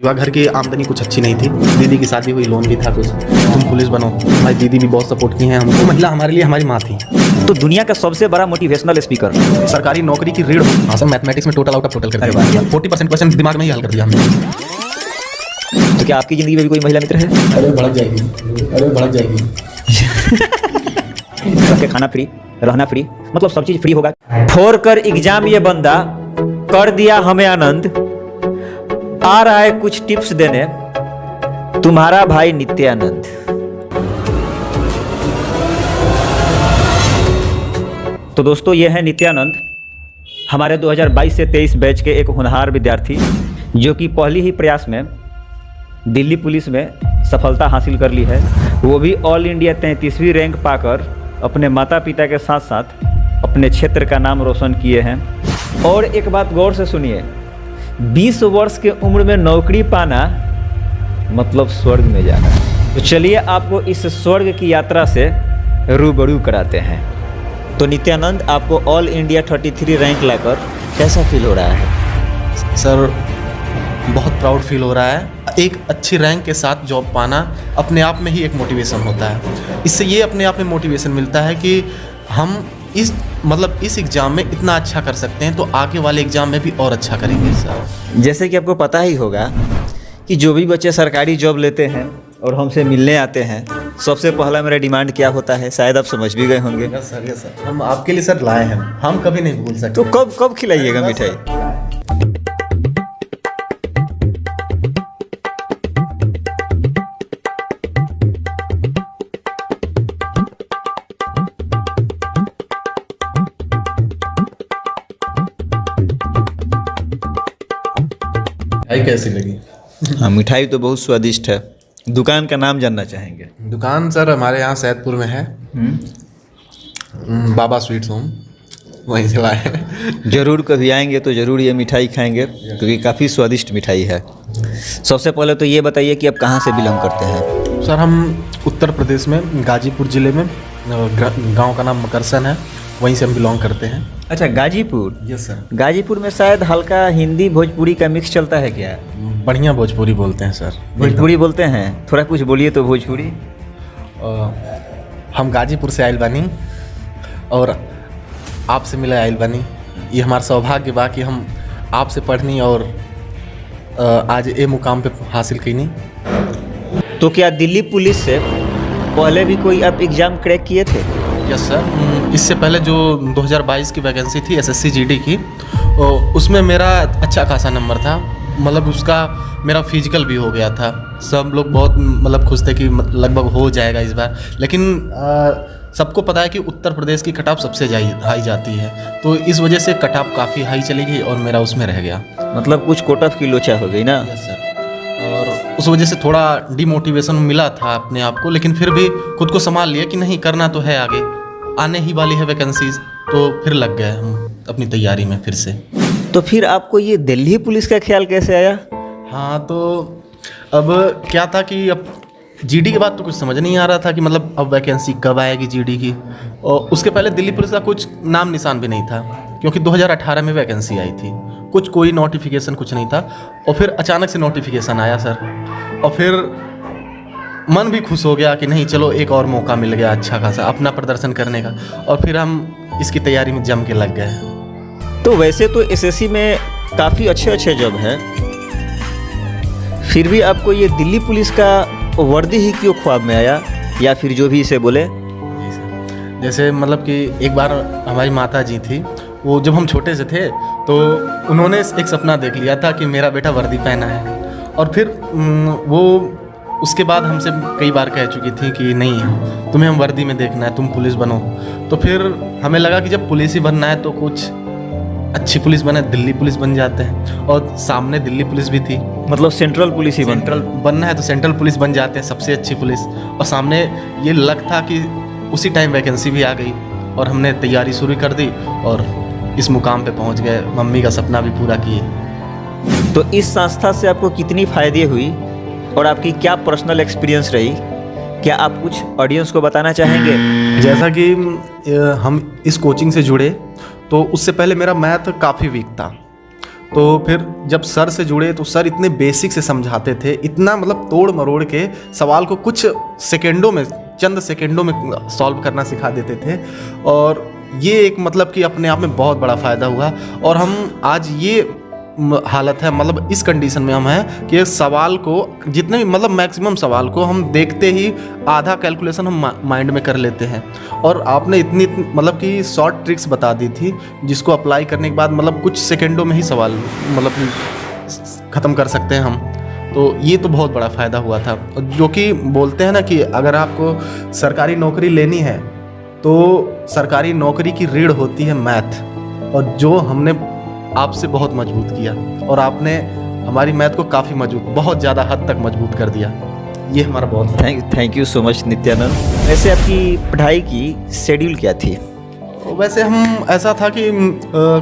घर की आमदनी कुछ अच्छी नहीं थी। दीदी की शादी हुई, लोन भी था कुछ। तुम पुलिस बनो। भाई दीदी भी बहुत सपोर्ट की हैं हमको। महिला हमारे लिए हमारी माँ थी। तो दुनिया का सबसे बड़ा मोटिवेशनल स्पीकर, सरकारी नौकरी की रीढ़ हो। हाँ सर, मैथमेटिक्स में टोटल आउट ऑफ टोटल कर दिया। 40% क्वेश्चन दिमाग में ही हल कर दिया हमने। तो क्या आपकी ज़िंदगी में भी कोई महिला मित्र है? अरे भड़क जाएगी, अरे भड़क जाएगी। सबके खाना फ्री, रहना फ्री, मतलब सब चीज़ फ्री होगा। फोड़ कर एग्जाम ये बंदा कर दिया हमें आनंद, आ रहा है कुछ टिप्स देने तुम्हारा भाई नित्यानंद। तो दोस्तों, ये है नित्यानंद, हमारे 2022 से 23 बैच के एक होनहार विद्यार्थी, जो कि पहली ही प्रयास में दिल्ली पुलिस में सफलता हासिल कर ली है। वो भी ऑल इंडिया 33वीं रैंक पाकर अपने माता पिता के साथ साथ अपने क्षेत्र का नाम रोशन किए हैं। और एक बात गौर से सुनिए, 20 वर्ष के उम्र में नौकरी पाना मतलब स्वर्ग में जाना। तो चलिए आपको इस स्वर्ग की यात्रा से रूबरू कराते हैं। तो नित्यानंद, आपको ऑल इंडिया 33 रैंक लाकर कैसा फील हो रहा है? सर, बहुत प्राउड फील हो रहा है। एक अच्छी रैंक के साथ जॉब पाना अपने आप में ही एक मोटिवेशन होता है। इससे ये अपने आप में मोटिवेशन मिलता है कि हम इस एग्ज़ाम में इतना अच्छा कर सकते हैं, तो आगे वाले एग्ज़ाम में भी और अच्छा करेंगे सर। जैसे कि आपको पता ही होगा कि जो भी बच्चे सरकारी जॉब लेते हैं और हमसे मिलने आते हैं, सबसे पहला मेरा डिमांड क्या होता है, शायद आप समझ भी गए होंगे। यस सर, हम आपके लिए सर लाए हैं, हम कभी नहीं भूल सकते। तो कब खिलाइएगा मिठाई? मिठाई कैसी लगी? हाँ, मिठाई तो बहुत स्वादिष्ट है। दुकान का नाम जानना चाहेंगे? दुकान सर हमारे यहाँ सैदपुर में है, बाबा स्वीट्स होम, वहीं से लाए हैं। जरूर कभी आएंगे तो ज़रूर ये मिठाई खाएंगे, क्योंकि काफ़ी स्वादिष्ट मिठाई है। सबसे पहले तो ये बताइए कि आप कहाँ से बिलोंग करते हैं? सर, हम उत्तर प्रदेश में गाजीपुर ज़िले में गांव का नाम मकरसन है, वहीं से हम बिलोंग करते हैं। अच्छा, गाजीपुर। Yes sir. गाजीपुर में शायद हल्का हिंदी भोजपुरी का मिक्स चलता है क्या? बढ़िया भोजपुरी बोलते हैं सर। भोजपुरी बोलते हैं? थोड़ा कुछ बोलिए तो भोजपुरी। हम गाजीपुर से आइल बानी और आपसे मिले आइल बानी। ये हमारा सौभाग्य बा कि हम आपसे पढ़नी और आज ये मुकाम पे हासिल कईनी। तो क्या दिल्ली पुलिस से पहले भी कोई आप एग्ज़ाम क्रैक किए थे? यस सर, इससे पहले जो 2022 की वैकेंसी थी एसएससी जीडी की, उसमें मेरा अच्छा खासा नंबर था। मतलब उसका मेरा फिजिकल भी हो गया था। सब लोग बहुत खुश थे कि लगभग हो जाएगा इस बार। लेकिन सबको पता है कि उत्तर प्रदेश की कट ऑफ सबसे हाई जाती है, तो इस वजह से कट ऑफ काफ़ी हाई चली गई और मेरा उसमें रह गया। मतलब कुछ कोट ऑफ की लोचा हो गई ना? Yes sir. और उस वजह से थोड़ा डिमोटिवेशन मिला था अपने आप को, लेकिन फिर भी खुद को संभाल लिया कि नहीं, करना तो है, आगे आने ही वाली है वैकेंसीज। तो फिर लग गए हम अपनी तैयारी में फिर से। तो फिर आपको ये दिल्ली पुलिस का ख्याल कैसे आया? हाँ, तो अब क्या था कि अब जीडी के बाद तो कुछ समझ नहीं आ रहा था कि मतलब अब वैकेंसी कब आएगी जीडी की। और उसके पहले दिल्ली पुलिस का कुछ नाम निशान भी नहीं था, क्योंकि 2018 में वैकेंसी आई थी। कोई नोटिफिकेशन कुछ नहीं था, और फिर अचानक से नोटिफिकेशन आया सर। और फिर मन भी खुश हो गया कि नहीं, चलो एक और मौका मिल गया अच्छा खासा अपना प्रदर्शन करने का। और फिर हम इसकी तैयारी में जम के लग गए। तो वैसे तो एसएससी में काफ़ी अच्छे जॉब हैं, फिर भी आपको ये दिल्ली पुलिस का वर्दी ही क्यों ख्वाब में आया, या फिर जो भी इसे बोले? जी सर, जैसे कि एक बार हमारी माता जी थी, वो जब हम छोटे से थे तो उन्होंने एक सपना देख लिया था कि मेरा बेटा वर्दी पहना है। और फिर वो उसके बाद हमसे कई बार कह चुकी थी कि नहीं, तुम्हें हम वर्दी में देखना है, तुम पुलिस बनो। तो फिर हमें लगा कि जब पुलिस ही बनना है तो कुछ अच्छी पुलिस बने, दिल्ली पुलिस बन जाते हैं। और सामने दिल्ली पुलिस भी थी, मतलब सेंट्रल पुलिस ही बनना है तो सेंट्रल पुलिस बन जाते हैं, सबसे अच्छी पुलिस। और सामने ये लक था कि उसी टाइम वैकेंसी भी आ गई और हमने तैयारी शुरू कर दी और इस मुकाम पे पहुंच गए, मम्मी का सपना भी पूरा किए। तो इस संस्था से आपको कितनी फ़ायदे हुई और आपकी क्या पर्सनल एक्सपीरियंस रही, क्या आप कुछ ऑडियंस को बताना चाहेंगे? जैसा कि हम इस कोचिंग से जुड़े, तो उससे पहले मेरा मैथ काफ़ी वीक था। तो फिर जब सर से जुड़े तो सर इतने बेसिक से समझाते थे, इतना मतलब तोड़ मरोड़ के सवाल को कुछ सेकंडों में, चंद सेकंडों में सॉल्व करना सिखा देते थे। और ये एक मतलब कि अपने आप में बहुत बड़ा फ़ायदा हुआ। और हम आज ये हालत है, मतलब इस कंडीशन में हम हैं कि सवाल को जितने भी मतलब मैक्सिमम सवाल को हम देखते ही आधा कैलकुलेशन हम माइंड में कर लेते हैं। और आपने इतनी मतलब कि शॉर्ट ट्रिक्स बता दी थी जिसको अप्लाई करने के बाद मतलब कुछ सेकंडों में ही सवाल मतलब ख़त्म कर सकते हैं हम। तो ये तो बहुत बड़ा फ़ायदा हुआ था। जो कि बोलते हैं ना कि अगर आपको सरकारी नौकरी लेनी है तो सरकारी नौकरी की रीढ़ होती है मैथ, और जो हमने आपसे बहुत मजबूत किया और आपने हमारी मैथ को काफ़ी मजबूत, बहुत ज़्यादा हद तक मजबूत कर दिया। ये हमारा बहुत thank you so much Nityanand. वैसे आपकी पढ़ाई की शेड्यूल क्या थी? वैसे हम ऐसा था कि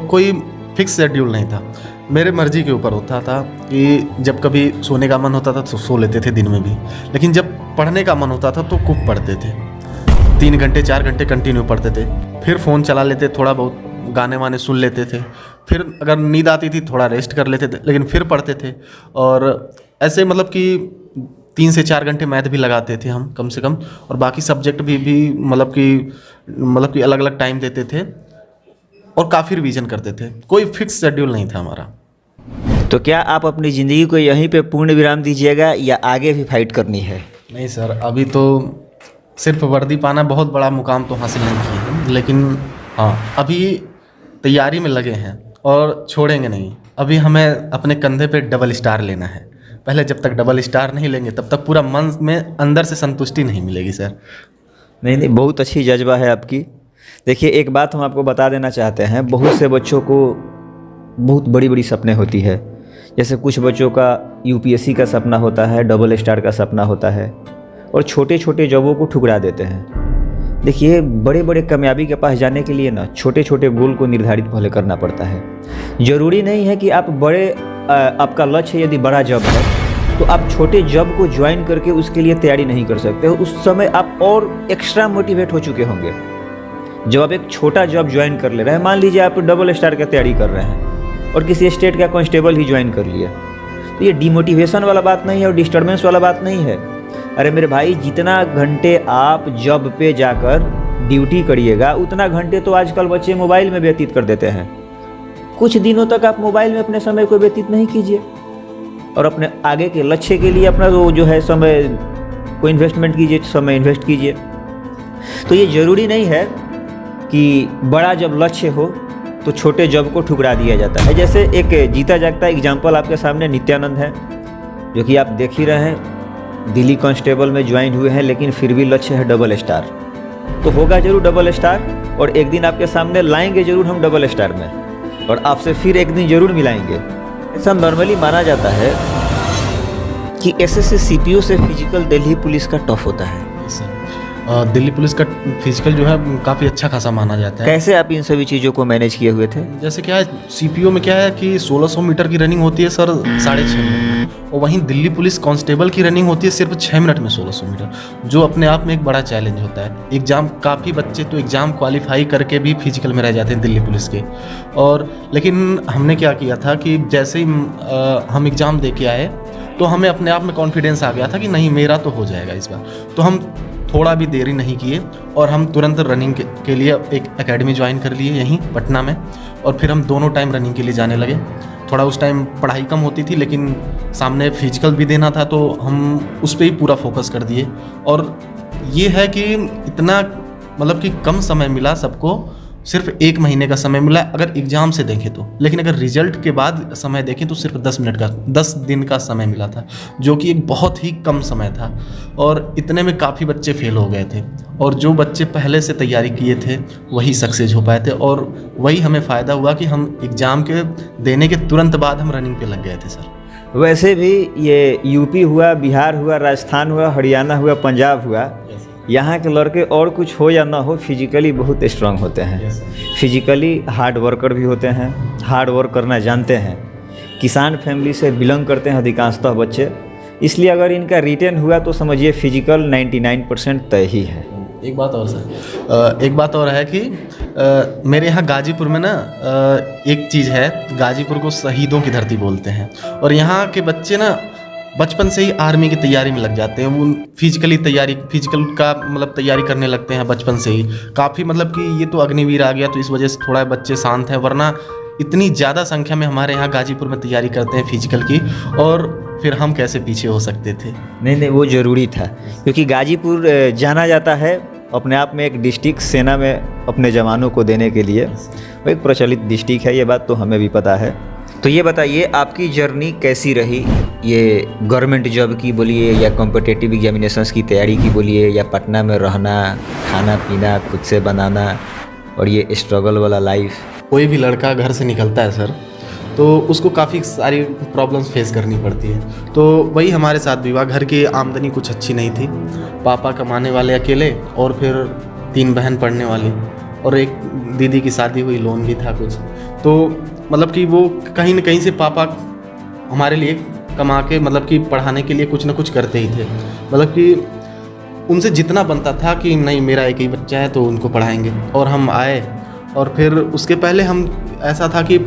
कोई फिक्स शेड्यूल नहीं था, मेरे मर्जी के ऊपर होता था कि जब कभी सोने का मन होता था तो सो लेते थे दिन में भी, लेकिन जब पढ़ने का मन होता था तो खूब पढ़ते थे, 3 घंटे 4 घंटे कंटिन्यू पढ़ते थे। फिर फ़ोन चला लेते, थोड़ा बहुत गाने वाने सुन लेते थे, फिर अगर नींद आती थी थोड़ा रेस्ट कर लेते थे, लेकिन फिर पढ़ते थे। और ऐसे मतलब कि 3 से 4 घंटे मैथ भी लगाते थे हम कम से कम, और बाकी सब्जेक्ट भी मतलब कि अलग अलग टाइम देते थे और काफ़ी रिवीजन करते थे। कोई फिक्स शेड्यूल नहीं था हमारा। तो क्या आप अपनी ज़िंदगी को यहीं पे पूर्ण विराम दीजिएगा या आगे भी फाइट करनी है? नहीं सर, अभी तो सिर्फ वर्दी पाना बहुत बड़ा मुकाम तो हासिल नहीं किया है, लेकिन हाँ अभी तैयारी में लगे हैं और छोड़ेंगे नहीं। अभी हमें अपने कंधे पे डबल स्टार लेना है। पहले जब तक डबल स्टार नहीं लेंगे तब तक पूरा मन में अंदर से संतुष्टि नहीं मिलेगी सर। नहीं, बहुत अच्छी जज्बा है आपकी। देखिए, एक बात हम आपको बता देना चाहते हैं, बहुत से बच्चों को बहुत बड़ी बड़ी सपने होती है। जैसे कुछ बच्चों का यूपीएससी का सपना होता है, डबल स्टार का सपना होता है, और छोटे छोटे जॉबों को ठुकरा देते हैं। देखिए, बड़े बड़े कामयाबी के पास जाने के लिए ना छोटे छोटे गोल को निर्धारित पहले करना पड़ता है। ज़रूरी नहीं है कि आप आपका लक्ष्य यदि बड़ा जॉब है तो आप छोटे जॉब को ज्वाइन करके उसके लिए तैयारी नहीं कर सकते हो। उस समय आप और एक्स्ट्रा मोटिवेट हो चुके होंगे। जब आप एक छोटा जॉब ज्वाइन कर ले रहे हैं, मान लीजिए आप डबल स्टार की तैयारी कर रहे हैं और किसी स्टेट का कांस्टेबल ही ज्वाइन कर लिया, तो ये डिमोटिवेशन वाला बात नहीं है और डिस्टर्बेंस वाला बात नहीं है। अरे मेरे भाई, जितना घंटे आप जॉब पे जाकर ड्यूटी करिएगा उतना घंटे तो आजकल बच्चे मोबाइल में व्यतीत कर देते हैं। कुछ दिनों तक आप मोबाइल में अपने समय को व्यतीत नहीं कीजिए और अपने आगे के लक्ष्य के लिए अपना जो है समय को इन्वेस्टमेंट कीजिए, समय इन्वेस्ट कीजिए। तो ये ज़रूरी नहीं है कि बड़ा जब लक्ष्य हो तो छोटे जॉब को ठुकरा दिया जाता है। जैसे एक जीता जागता एग्जाम्पल आपके सामने नित्यानंद है, जो कि आप देख ही रहे हैं, दिल्ली कांस्टेबल में ज्वाइन हुए हैं, लेकिन फिर भी लक्ष्य है डबल स्टार। तो होगा जरूर डबल स्टार, और एक दिन आपके सामने लाएंगे जरूर हम डबल स्टार में, और आपसे फिर एक दिन जरूर मिलाएंगे। ऐसा नॉर्मली माना जाता है कि एसएससी सीपीओ से फिजिकल दिल्ली पुलिस का टफ होता है। दिल्ली पुलिस का फिजिकल जो है काफ़ी अच्छा खासा माना जाता है। कैसे आप इन सभी चीज़ों को मैनेज किए हुए थे? जैसे क्या है, सीपीओ में क्या है कि 1600 मीटर की रनिंग होती है सर 6.5 मिनट, और वहीं दिल्ली पुलिस कांस्टेबल की रनिंग होती है सिर्फ 6 मिनट में 1600 मीटर, जो अपने आप में एक बड़ा चैलेंज होता है। एग्ज़ाम, काफ़ी बच्चे तो एग्ज़ाम क्वालिफाई करके भी फिजिकल में रह जाते हैं दिल्ली पुलिस के। और लेकिन हमने क्या किया था कि जैसे ही हम एग्ज़ाम दे के आए तो हमें अपने आप में कॉन्फिडेंस आ गया था कि नहीं, मेरा तो हो जाएगा इस बार। तो हम थोड़ा भी देरी नहीं किए और हम तुरंत रनिंग के लिए एक एकेडमी ज्वाइन कर लिए यहीं पटना में, और फिर हम दोनों टाइम रनिंग के लिए जाने लगे। थोड़ा उस टाइम पढ़ाई कम होती थी, लेकिन सामने फिजिकल भी देना था, तो हम उस पर ही पूरा फोकस कर दिए। और ये है कि इतना मतलब कि कम समय मिला सबको, सिर्फ 1 महीने का समय मिला अगर एग्ज़ाम से देखें तो, लेकिन अगर रिजल्ट के बाद समय देखें तो सिर्फ 10 दिन का समय मिला था, जो कि एक बहुत ही कम समय था। और इतने में काफ़ी बच्चे फेल हो गए थे, और जो बच्चे पहले से तैयारी किए थे वही सक्सेस हो पाए थे। और वही हमें फ़ायदा हुआ कि हम एग्ज़ाम के देने के तुरंत बाद हम रनिंग पे लग गए थे सर। वैसे भी ये यूपी हुआ, बिहार हुआ, राजस्थान हुआ, हरियाणा हुआ, पंजाब हुआ, यहाँ के लड़के और कुछ हो या ना हो फिजिकली बहुत स्ट्रांग होते हैं। फिजिकली हार्ड वर्कर भी होते हैं, हार्ड वर्क करना जानते हैं। किसान फैमिली से बिलोंग करते हैं अधिकांशतः बच्चे, इसलिए अगर इनका रिटेन हुआ तो समझिए फिजिकल 99% तय ही है। एक बात और सर, एक बात और है कि मेरे यहाँ गाजीपुर में ना एक चीज़ है, गाजीपुर को शहीदों की धरती बोलते हैं। और यहाँ के बच्चे ना बचपन से ही आर्मी की तैयारी में लग जाते हैं। वो फिजिकल का मतलब तैयारी करने लगते हैं बचपन से ही। काफ़ी मतलब कि ये तो अग्निवीर आ गया तो इस वजह से थोड़ा बच्चे शांत हैं, वरना इतनी ज़्यादा संख्या में हमारे यहाँ गाजीपुर में तैयारी करते हैं फिजिकल की, और फिर हम कैसे पीछे हो सकते थे। नहीं, वो ज़रूरी था, क्योंकि गाजीपुर जाना जाता है अपने आप में एक डिस्ट्रिक्ट सेना में अपने जवानों को देने के लिए। वो एक प्रचलित डिस्ट्रिक्ट है, ये बात तो हमें भी पता है। तो ये बताइए आपकी जर्नी कैसी रही, ये गवर्नमेंट जॉब की बोलिए या कॉम्पिटिटिव एग्जामिनेशंस की तैयारी की बोलिए, या पटना में रहना, खाना पीना खुद से बनाना और ये स्ट्रगल वाला लाइफ। कोई भी लड़का घर से निकलता है सर, तो उसको काफ़ी सारी प्रॉब्लम्स फेस करनी पड़ती है। तो वही हमारे साथ भी हुआ। घर की आमदनी कुछ अच्छी नहीं थी, पापा कमाने वाले अकेले, और फिर 3 बहन पढ़ने वाली, और एक दीदी की शादी हुई, लोन भी था कुछ। तो मतलब कि वो कहीं न कहीं से पापा हमारे लिए कमा के मतलब कि पढ़ाने के लिए कुछ ना कुछ करते ही थे। मतलब कि उनसे जितना बनता था कि नहीं मेरा एक ही बच्चा है तो उनको पढ़ाएंगे। और हम आए, और फिर उसके पहले हम ऐसा था कि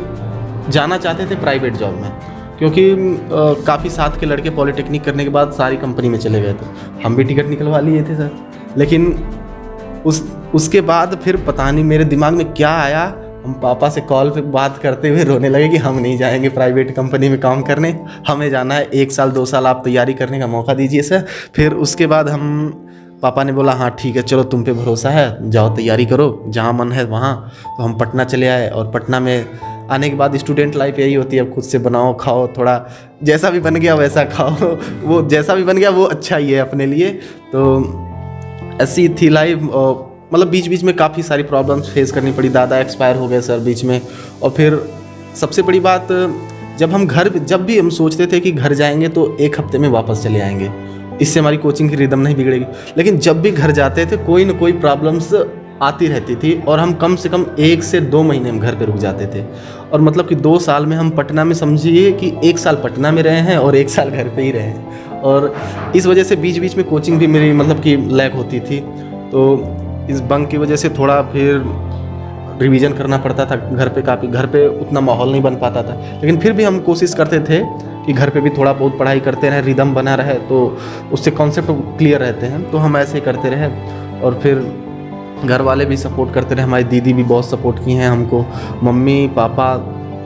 जाना चाहते थे प्राइवेट जॉब में, क्योंकि काफ़ी साथ के लड़के पॉलिटेक्निक करने के बाद सारी कंपनी में चले गए थे। हम भी टिकट निकलवा लिए थे सर, लेकिन उसके बाद फिर पता नहीं मेरे दिमाग में क्या आया, हम पापा से कॉल पे बात करते हुए रोने लगे कि हम नहीं जाएंगे प्राइवेट कंपनी में काम करने, हमें जाना है 1 साल 2 साल आप तैयारी करने का मौका दीजिए सर। फिर उसके बाद पापा ने बोला हाँ ठीक है चलो तुम पे भरोसा है, जाओ तैयारी करो, जहाँ मन है वहाँ। तो हम पटना चले आए, और पटना में आने के बाद स्टूडेंट लाइफ यही होती है, अब खुद से बनाओ खाओ, थोड़ा जैसा भी बन गया वैसा खाओ, वो जैसा भी बन गया वो अच्छा ही है अपने लिए। तो ऐसी थी लाइफ। मतलब बीच बीच में काफ़ी सारी प्रॉब्लम्स फेस करनी पड़ी। दादा एक्सपायर हो गए सर बीच में, और फिर सबसे बड़ी बात, जब भी हम सोचते थे कि घर जाएंगे तो 1 हफ्ते में वापस चले आएंगे, इससे हमारी कोचिंग की रिदम नहीं बिगड़ेगी। लेकिन जब भी घर जाते थे कोई ना कोई प्रॉब्लम्स आती रहती थी, और हम कम से कम 1 से 2 महीने हम घर पे रुक जाते थे। और मतलब कि 2 साल में हम पटना में, समझिए कि 1 साल पटना में रहे हैं और 1 साल घर पे ही रहे हैं। और इस वजह से बीच बीच में कोचिंग भी मेरी मतलब कि लैग होती थी। तो इस बंक की वजह से थोड़ा फिर रिवीजन करना पड़ता था घर पे उतना माहौल नहीं बन पाता था। लेकिन फिर भी हम कोशिश करते थे कि घर पे भी थोड़ा बहुत पढ़ाई करते रहे, रिदम बना रहे, तो उससे कॉन्सेप्ट क्लियर रहते हैं। तो हम ऐसे ही करते रहे, और फिर घर वाले भी सपोर्ट करते रहे। हमारी दीदी भी बहुत सपोर्ट की हैं हमको, मम्मी पापा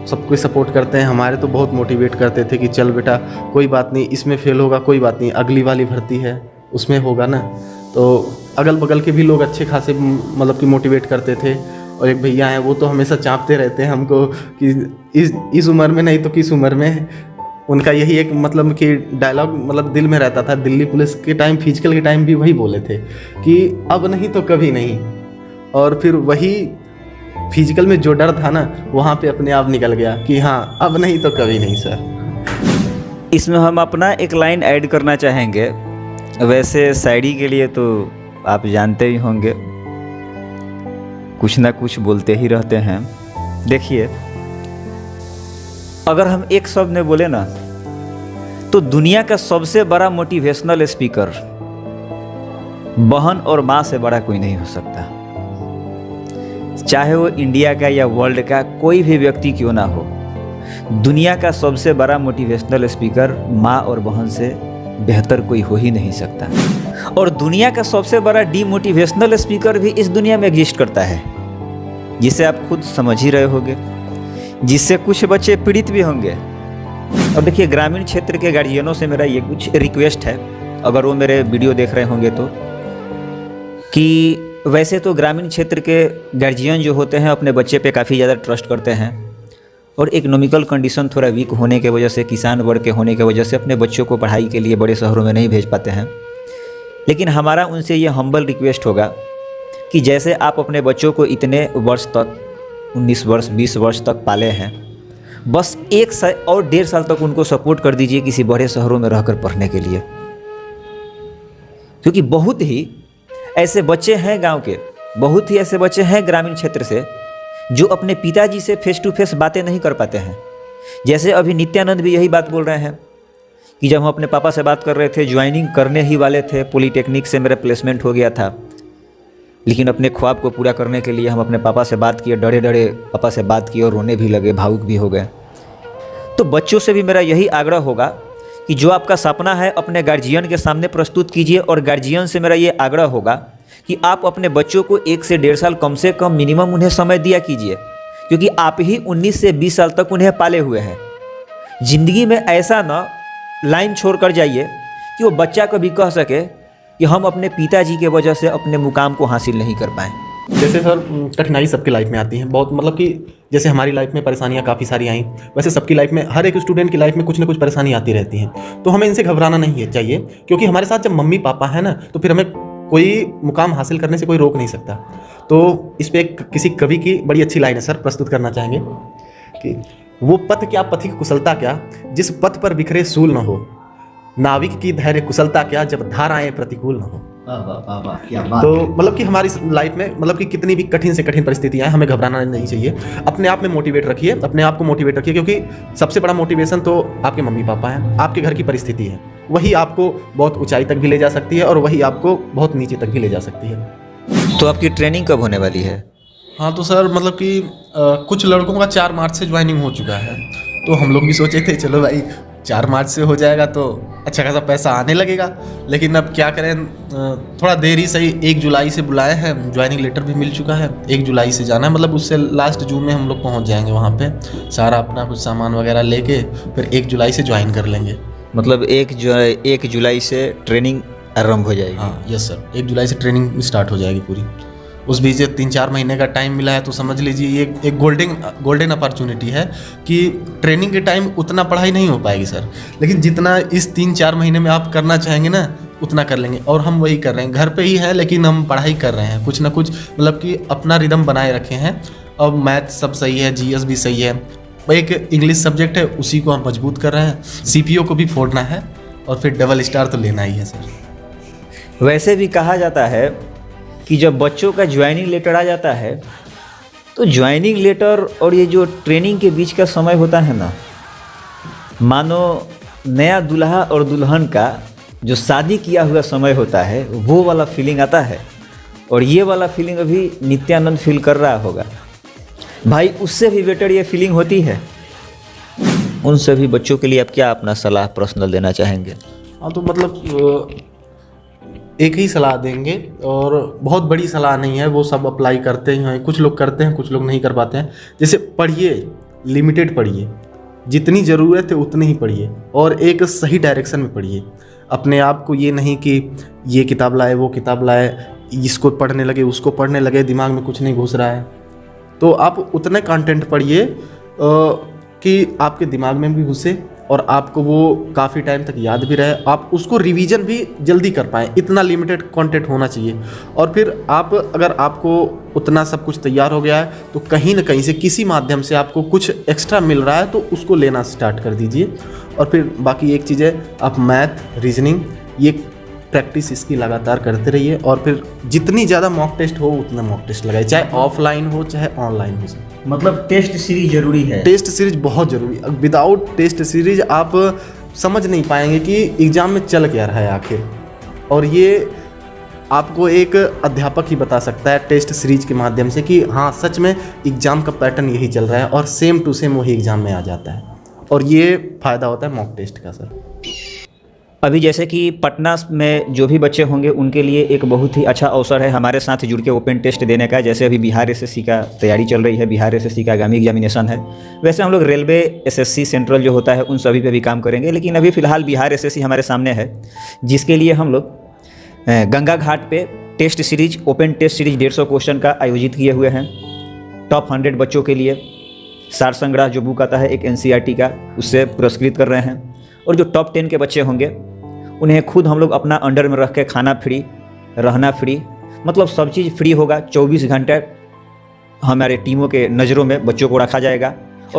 सब कोई सपोर्ट करते हैं। हमारे तो बहुत मोटिवेट करते थे कि चल बेटा कोई बात नहीं, इसमें फेल होगा कोई बात नहीं, अगली वाली भर्ती है उसमें होगा ना। तो अगल बगल के भी लोग अच्छे खासे मतलब कि मोटिवेट करते थे। और एक भैया हैं वो तो हमेशा चाँपते रहते हैं हमको कि इस उम्र में नहीं तो किस उम्र में। उनका यही एक मतलब कि डायलॉग मतलब दिल में रहता था। दिल्ली पुलिस के टाइम, फिजिकल के टाइम भी वही बोले थे कि अब नहीं तो कभी नहीं। और फिर वही फिजिकल में जो डर था ना, वहाँ पे अपने आप निकल गया कि हाँ अब नहीं तो कभी नहीं सर। इसमें हम अपना एक लाइन ऐड करना चाहेंगे। वैसे शायरी के लिए तो आप जानते ही होंगे, कुछ ना कुछ बोलते ही रहते हैं। देखिए, अगर हम एक शब्द में बोले ना, तो दुनिया का सबसे बड़ा मोटिवेशनल स्पीकर बहन और माँ से बड़ा कोई नहीं हो सकता। चाहे वो इंडिया का या वर्ल्ड का कोई भी व्यक्ति क्यों ना हो, दुनिया का सबसे बड़ा मोटिवेशनल स्पीकर माँ और बहन से बेहतर कोई हो ही नहीं सकता। और दुनिया का सबसे बड़ा डीमोटिवेशनल स्पीकर भी इस दुनिया में एग्जिस्ट करता है, जिसे आप खुद समझ ही रहे होंगे, जिससे कुछ बच्चे पीड़ित भी होंगे। और देखिए, ग्रामीण क्षेत्र के गार्जियनों से मेरा ये कुछ रिक्वेस्ट है, अगर वो मेरे वीडियो देख रहे होंगे तो, कि वैसे तो ग्रामीण क्षेत्र के गार्जियन जो होते हैं अपने बच्चे पे काफ़ी ज़्यादा ट्रस्ट करते हैं, और इकोनॉमिकल कंडीशन थोड़ा वीक होने के वजह से, किसान वर्ग के होने की वजह से अपने बच्चों को पढ़ाई के लिए बड़े शहरों में नहीं भेज पाते हैं। लेकिन हमारा उनसे ये हम्बल रिक्वेस्ट होगा कि जैसे आप अपने बच्चों को इतने वर्ष तक, 19 वर्ष 20 वर्ष तक पाले हैं, बस 1 साल और 1.5 साल तक उनको सपोर्ट कर दीजिए किसी बड़े शहरों में रहकर पढ़ने के लिए। क्योंकि बहुत ही ऐसे बच्चे हैं गांव के, बहुत ही ऐसे बच्चे हैं ग्रामीण क्षेत्र से, जो अपने पिताजी से फेस टू फेस बातें नहीं कर पाते हैं। जैसे अभी नित्यानंद भी यही बात बोल रहे हैं कि जब हम अपने पापा से बात कर रहे थे, ज्वाइनिंग करने ही वाले थे, पॉलीटेक्निक से मेरा प्लेसमेंट हो गया था, लेकिन अपने ख्वाब को पूरा करने के लिए हम अपने पापा से बात किए, डरे डरे पापा से बात किए और रोने भी लगे, भावुक भी हो गए। तो बच्चों से भी मेरा यही आग्रह होगा कि जो आपका सपना है अपने गार्जियन के सामने प्रस्तुत कीजिए, और गार्जियन से मेरा ये आग्रह होगा कि आप अपने बच्चों को 1 से 1.5 साल कम से कम मिनिमम उन्हें समय दिया कीजिए, क्योंकि आप ही 19 से 20 साल तक उन्हें पाले हुए हैं। ज़िंदगी में ऐसा ना लाइन छोड़ कर जाइए कि वो बच्चा कभी कह सके कि हम अपने पिताजी के वजह से अपने मुकाम को हासिल नहीं कर पाए। जैसे सर कठिनाई सबके लाइफ में आती है बहुत, मतलब कि जैसे हमारी लाइफ में परेशानियां काफ़ी सारी आई, वैसे सबकी लाइफ में, हर एक स्टूडेंट की लाइफ में कुछ ना कुछ परेशानी आती रहती हैं। तो हमें इनसे घबराना नहीं है चाहिए, क्योंकि हमारे साथ जब मम्मी पापा है ना, तो फिर हमें कोई मुकाम हासिल करने से कोई रोक नहीं सकता। तो इस पर किसी कवि की बड़ी अच्छी लाइन है सर, प्रस्तुत करना चाहेंगे कि वो पथ क्या पथिक कुशलता क्या, जिस पथ पर बिखरे सूल न हो, नाविक की धैर्य कुशलता क्या, जब धाराएं प्रतिकूल न हो। क्या बात। तो मतलब कि हमारी लाइफ में, मतलब कि कितनी भी कठिन से कठिन परिस्थितियां हैं, हमें घबराना नहीं चाहिए। अपने आप में मोटिवेट रखिए, अपने आप को मोटिवेट रखिए, क्योंकि सबसे बड़ा मोटिवेशन तो आपके मम्मी पापा हैं, आपके घर की परिस्थिति है, वही आपको बहुत ऊंचाई तक भी ले जा सकती है और वही आपको बहुत नीचे तक भी ले जा सकती है। तो आपकी ट्रेनिंग कब होने वाली है? हाँ तो सर मतलब कि कुछ लड़कों का 4 मार्च से ज्वाइनिंग हो चुका है, तो हम लोग भी सोचे थे चलो भाई 4 मार्च से हो जाएगा तो अच्छा खासा पैसा आने लगेगा, लेकिन अब क्या करें, थोड़ा देर ही सही। 1 जुलाई से बुलाए हैं, ज्वाइनिंग लेटर भी मिल चुका है, 1 जुलाई से जाना है, मतलब उससे लास्ट जून में हम लोग पहुंच जाएंगे वहाँ पे, सारा अपना कुछ सामान वगैरह लेके फिर 1 जुलाई से ज्वाइन कर लेंगे। मतलब 1 जुलाई से ट्रेनिंग आरंभ हो जाएगी? हाँ यस सर, 1 जुलाई से ट्रेनिंग स्टार्ट हो जाएगी पूरी। उस बीच 3-4 महीने का टाइम मिला है, तो समझ लीजिए ये एक गोल्डन अपॉर्चुनिटी है कि ट्रेनिंग के टाइम उतना पढ़ाई नहीं हो पाएगी सर, लेकिन जितना इस 3-4 महीने में आप करना चाहेंगे ना उतना कर लेंगे। और हम वही कर रहे हैं, घर पे ही हैं लेकिन हम पढ़ाई कर रहे हैं, कुछ ना कुछ मतलब कि अपना रिदम बनाए रखे हैं। अब मैथ सब सही है, GS भी सही है, एक इंग्लिश सब्जेक्ट है उसी को हम मजबूत कर रहे हैं, CPO को भी फोड़ना है और फिर डबल स्टार तो लेना ही है सर। वैसे भी कहा जाता है कि जब बच्चों का ज्वाइनिंग लेटर आ जाता है तो ज्वाइनिंग लेटर और ये जो ट्रेनिंग के बीच का समय होता है ना, मानो नया दूल्हा और दुल्हन का जो शादी किया हुआ समय होता है वो वाला फीलिंग आता है, और ये वाला फीलिंग अभी नित्यानंद फील कर रहा होगा। भाई उससे भी बेटर ये फीलिंग होती है। उन सभी बच्चों के लिए आप क्या अपना सलाह पर्सनल देना चाहेंगे? हाँ तो मतलब एक ही सलाह देंगे, और बहुत बड़ी सलाह नहीं है, वो सब अप्लाई करते हैं, कुछ लोग करते हैं कुछ लोग नहीं कर पाते हैं। जैसे पढ़िए, लिमिटेड पढ़िए, जितनी ज़रूरत है उतनी ही पढ़िए, और एक सही डायरेक्शन में पढ़िए। अपने आप को ये नहीं कि ये किताब लाए वो किताब लाए, इसको पढ़ने लगे उसको पढ़ने लगे, दिमाग में कुछ नहीं घुस रहा है, तो आप उतने कंटेंट पढ़िए कि आपके दिमाग में भी घुसे और आपको वो काफ़ी टाइम तक याद भी रहे, आप उसको रिवीजन भी जल्दी कर पाएँ। इतना लिमिटेड कंटेंट होना चाहिए। और फिर आप, अगर आपको उतना सब कुछ तैयार हो गया है तो कहीं ना कहीं से किसी माध्यम से आपको कुछ एक्स्ट्रा मिल रहा है तो उसको लेना स्टार्ट कर दीजिए। और फिर बाकी एक चीज़ है, आप मैथ, रीजनिंग, ये प्रैक्टिस इसकी लगातार करते रहिए, और फिर जितनी ज़्यादा मॉक टेस्ट हो उतना मॉक टेस्ट लगाइए, चाहे ऑफलाइन हो चाहे ऑनलाइन हो। मतलब टेस्ट सीरीज जरूरी है? टेस्ट सीरीज बहुत ज़रूरी है। विदाउट टेस्ट सीरीज आप समझ नहीं पाएंगे कि एग्ज़ाम में चल क्या रहा है आखिर, और ये आपको एक अध्यापक ही बता सकता है टेस्ट सीरीज के माध्यम से कि हाँ सच में एग्ज़ाम का पैटर्न यही चल रहा है, और सेम टू सेम वही एग्ज़ाम में आ जाता है, और ये फ़ायदा होता है मॉक टेस्ट का सर। अभी जैसे कि पटना में जो भी बच्चे होंगे उनके लिए एक बहुत ही अच्छा अवसर है हमारे साथ जुड़ के ओपन टेस्ट देने का। जैसे अभी बिहार एसएससी का तैयारी चल रही है, बिहार एसएससी का आगामी एग्जामिनेशन है, वैसे हम लोग रेलवे एसएससी सेंट्रल जो होता है उन सभी पे भी काम करेंगे, लेकिन अभी फ़िलहाल बिहार एसएससी हमारे सामने है, जिसके लिए हम लोग गंगा घाट पे test series, open test series 150 question का आयोजित किए हुए हैं। टॉप 100 बच्चों के लिए सार संग्रह जो बुक आता है एक NCERT का, उससे पुरस्कृत कर रहे हैं। और जो टॉप 10 के बच्चे होंगे उन्हें खुद हम लोग अपना अंडर में रख के खाना फ्री, रहना फ्री, मतलब सब चीज़ फ्री होगा। 24 घंटे हमारे टीमों के नज़रों में बच्चों को रखा जाएगा,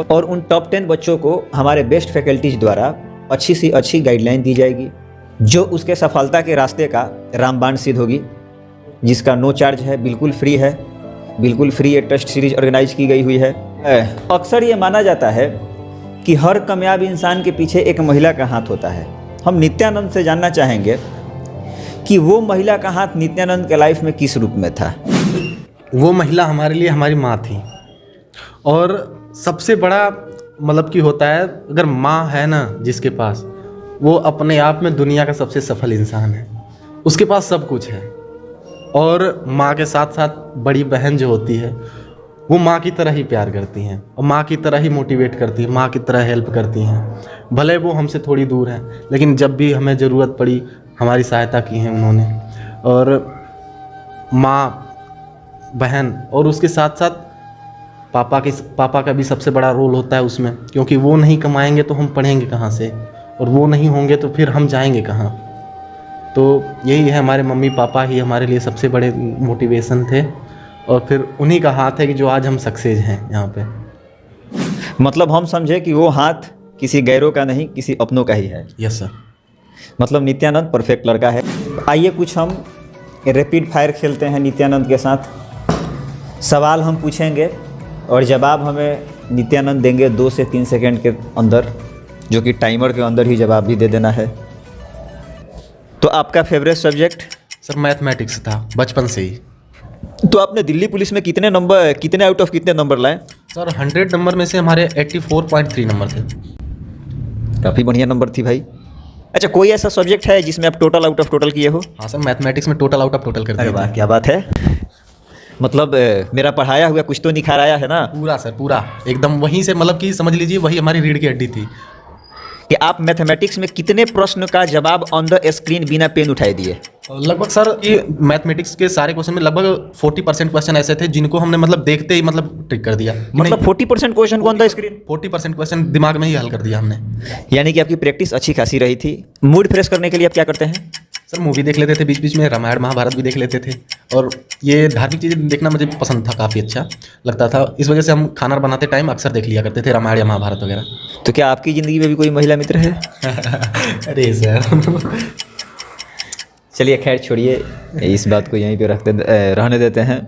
और उन टॉप 10 बच्चों को हमारे बेस्ट फैकल्टीज़ द्वारा अच्छी सी अच्छी गाइडलाइन दी जाएगी, जो उसके सफलता के रास्ते का रामबाण सिद्ध होगी, जिसका नो चार्ज है, बिल्कुल फ्री है, बिल्कुल फ्री ये टेस्ट सीरीज ऑर्गेनाइज की गई हुई है। अक्सर ये माना जाता है कि हर कामयाब इंसान के पीछे एक महिला का हाथ होता है। हम नित्यानंद से जानना चाहेंगे कि वो महिला का हाथ नित्यानंद के लाइफ में किस रूप में था। वो महिला हमारे लिए हमारी माँ थी। और सबसे बड़ा मतलब कि होता है, अगर माँ है ना जिसके पास, वो अपने आप में दुनिया का सबसे सफल इंसान है, उसके पास सब कुछ है। और माँ के साथ साथ बड़ी बहन जो होती है वो माँ की तरह ही प्यार करती हैं और माँ की तरह ही मोटिवेट करती हैं, माँ की तरह हेल्प करती हैं। भले वो हमसे थोड़ी दूर हैं, लेकिन जब भी हमें ज़रूरत पड़ी हमारी सहायता की है उन्होंने। और माँ, बहन और उसके साथ साथ पापा का भी सबसे बड़ा रोल होता है उसमें, क्योंकि वो नहीं कमाएंगे तो हम पढ़ेंगे कहाँ से, और वो नहीं होंगे तो फिर हम जाएंगे कहाँ। तो यही है, हमारे मम्मी पापा ही हमारे लिए सबसे बड़े मोटिवेशन थे, और फिर उन्हीं का हाथ है कि जो आज हम सक्सेस हैं यहाँ पे। मतलब हम समझे कि वो हाथ किसी गैरों का नहीं, किसी अपनों का ही है। Yes sir. मतलब नित्यानंद परफेक्ट लड़का है। आइए कुछ हम रैपिड फायर खेलते हैं नित्यानंद के साथ। सवाल हम पूछेंगे और जवाब हमें नित्यानंद देंगे 2 से 3 सेकंड के अंदर, जो कि टाइमर के अंदर ही जवाब भी दे देना है। तो आपका फेवरेट सब्जेक्ट? सर मैथमेटिक्स था बचपन से ही। तो आपने दिल्ली पुलिस में कितने आउट ऑफ कितने नंबर लाए? सर 100 नंबर में से हमारे 84.3 नंबर थे। काफ़ी बढ़िया नंबर थी भाई। अच्छा, कोई ऐसा सब्जेक्ट है जिसमें आप टोटल आउट ऑफ टोटल किए हो? हाँ सर, मैथमेटिक्स में टोटल आउट ऑफ टोटल कर अरे दिया वाह, था। क्या बात है। मतलब मेरा पढ़ाया हुआ कुछ तो निखार आया है ना। पूरा सर, पूरा एकदम वहीं से, मतलब कि समझ लीजिए वही हमारी रीढ़ की हड्डी थी। कि आप मैथमेटिक्स में कितने प्रश्न का जवाब ऑन द स्क्रीन बिना पेन उठाए दिए? लगभग सर ये मैथमेटिक्स के सारे क्वेश्चन में लगभग 40% क्वेश्चन ऐसे थे जिनको हमने मतलब देखते ही मतलब ट्रिक कर दिया। मतलब 40% क्वेश्चन को ऑन द स्क्रीन? 40% क्वेश्चन दिमाग में ही हल कर दिया हमने। यानी कि आपकी प्रैक्टिस अच्छी खासी रही थी। मूड फ्रेश करने के लिए आप क्या करते हैं? सर मूवी देख लेते थे बीच बीच में, रामायण महाभारत भी देख लेते थे, और ये धार्मिक चीज़ें देखना मुझे पसंद था, काफ़ी अच्छा लगता था। इस वजह से हम खाना बनाते टाइम अक्सर देख लिया करते थे रामायण या महाभारत वगैरह। तो क्या आपकी ज़िंदगी में भी कोई महिला मित्र है? अरे सर चलिए खैर छोड़िए, इस बात को यहीं पे रहने देते हैं।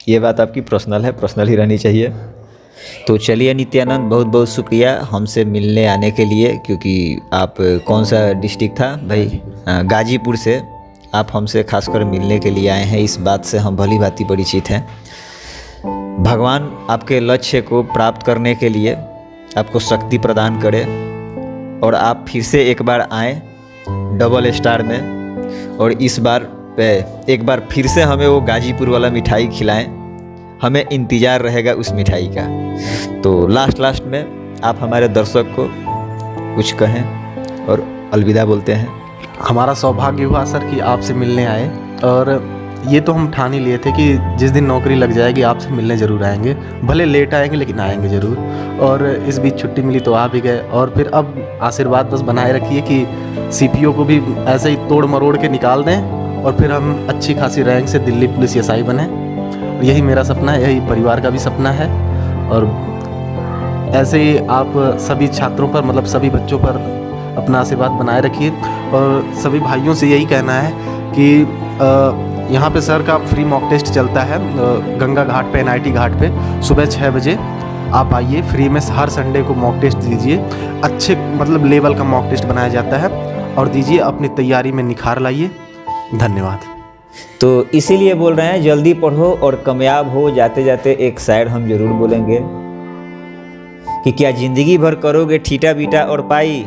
ये बात आपकी पर्सनल है, पर्सनल ही रहनी चाहिए। तो चलिए नित्यानंद, बहुत बहुत शुक्रिया हमसे मिलने आने के लिए। क्योंकि आप कौन सा डिस्ट्रिक्ट था भाई? गाजीपुर से आप हमसे खासकर मिलने के लिए आए हैं, इस बात से हम भली भांति परिचित हैं। भगवान आपके लक्ष्य को प्राप्त करने के लिए आपको शक्ति प्रदान करे, और आप फिर से एक बार आएँ डबल स्टार में, और इस बार एक बार फिर से हमें वो गाजीपुर वाला मिठाई खिलाएं। हमें इंतज़ार रहेगा उस मिठाई का। तो लास्ट में आप हमारे दर्शक को कुछ कहें और अलविदा बोलते हैं। हमारा सौभाग्य हुआ सर कि आपसे मिलने आए, और ये तो हम ठान ही लिए थे कि जिस दिन नौकरी लग जाएगी आपसे मिलने ज़रूर आएंगे। भले लेट आएंगे लेकिन आएंगे ज़रूर। और इस बीच छुट्टी मिली तो आ भी गए, और फिर अब आशीर्वाद बस बनाए रखिए कि सीपीओ को भी ऐसे ही तोड़ मरोड़ के निकाल दें, और फिर हम अच्छी खासी रैंक से दिल्ली पुलिस एसआई बने। यही मेरा सपना है, यही परिवार का भी सपना है। और ऐसे ही आप सभी छात्रों पर, मतलब सभी बच्चों पर अपना आशीर्वाद बनाए रखिए। और सभी भाइयों से यही कहना है कि यहाँ पे सर का फ्री मॉक टेस्ट चलता है गंगा घाट पे, NIT घाट पे, सुबह 6 बजे आप आइए। फ्री में हर संडे को मॉक टेस्ट दीजिए। अच्छे मतलब लेवल का मॉक टेस्ट बनाया जाता है, और दीजिए, अपनी तैयारी में निखार लाइए। धन्यवाद। तो इसीलिए बोल रहे हैं जल्दी पढ़ो और कामयाब हो। जाते जाते एक शायर हम जरूर बोलेंगे कि क्या ज़िंदगी भर करोगे ठीटा बीटा और पाई,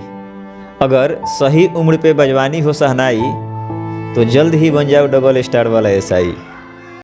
अगर सही उम्र पे बजवानी हो सहनाई, तो जल्द ही बन जाओ डबल स्टार वाला एसआई।